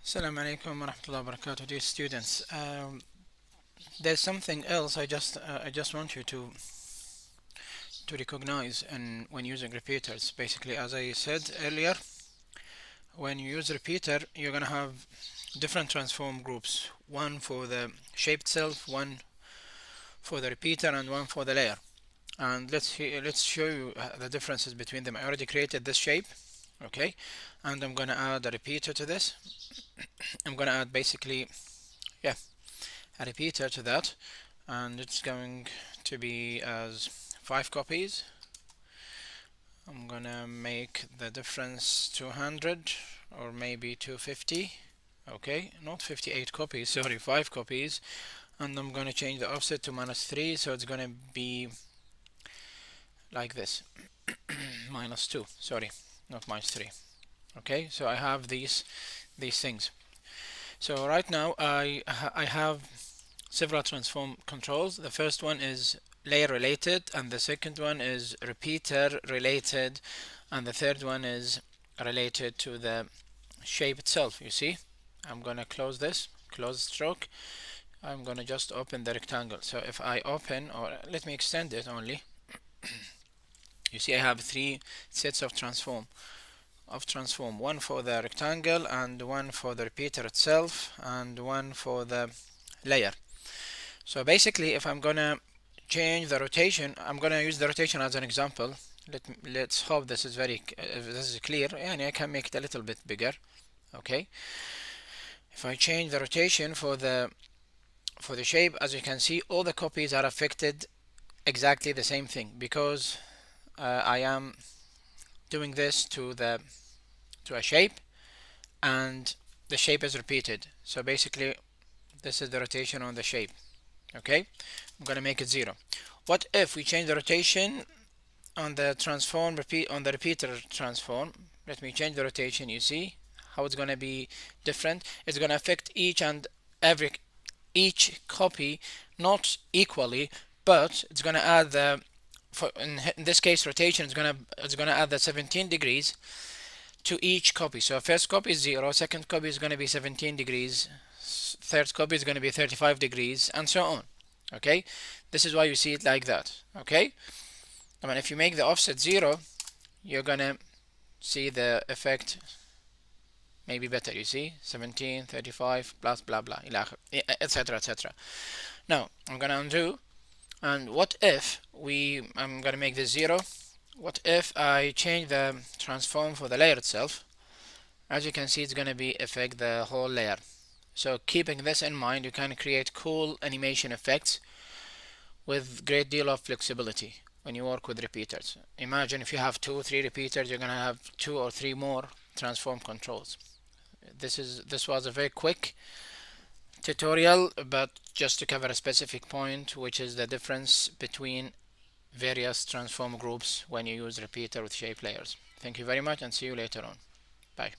Assalamu alaikum wa rahmatullahi wa barakatuh, dear students. There's something else I just want you to recognize and when using repeaters. Basically, as I said earlier, when you use repeater, you're gonna have different transform groups. One for the shape itself, one for the repeater, and one for the layer. And let's show you the differences between them. I already created this shape, okay, and I'm gonna add a repeater to this. I'm gonna add basically, yeah, a repeater to that, and it's going to be as 5 copies. I'm gonna make the difference 200 or maybe 250. Okay, not 58 copies, sorry, 5 copies. And I'm gonna change the offset to -3, so it's gonna be like this. -2, sorry, not -3. Okay, so I have these things. So right now I have several transform controls. The first one is layer related, and the second one is repeater related, and the third one is related to the shape itself. You see, I'm gonna close this, close stroke. I'm gonna just open the rectangle. So if I open, or let me extend it only, you see I have 3 sets of transform, one for the rectangle, and one for the repeater itself, and one for the layer. So basically, if I'm gonna change the rotation, I'm gonna use the rotation as an example. Let's hope this is clear, and I can make it a little bit bigger. Okay, if I change the rotation for the shape, as you can see, all the copies are affected exactly the same thing, because I am doing this to a shape, and the shape is repeated. So basically, this is the rotation on the shape. Okay, I'm gonna make it 0. What if we change the rotation on the transform on the repeater transform? Let me change the rotation. You see how it's gonna be different. It's gonna affect each copy not equally, but it's gonna add in this case rotation it's gonna add the 17 degrees to each copy. So first copy is 0, second copy is gonna be 17 degrees, third copy is going to be 35 degrees, and so on. Okay, this is why you see it like that. Okay, I mean, if you make the offset 0, you're gonna see the effect maybe better. You see 17, 35, plus blah blah, etc, etc. Now I'm gonna undo, and what if I'm gonna make this 0. What if I change the transform for the layer itself? As you can see, it's gonna be affect the whole layer. So keeping this in mind, you can create cool animation effects with great deal of flexibility when you work with repeaters. Imagine if you have 2 or 3 repeaters, you're gonna have 2 or 3 more transform controls. This was a very quick tutorial, but just to cover a specific point, which is the difference between various transform groups when you use repeater with shape layers. Thank you very much, and see you later on. Bye.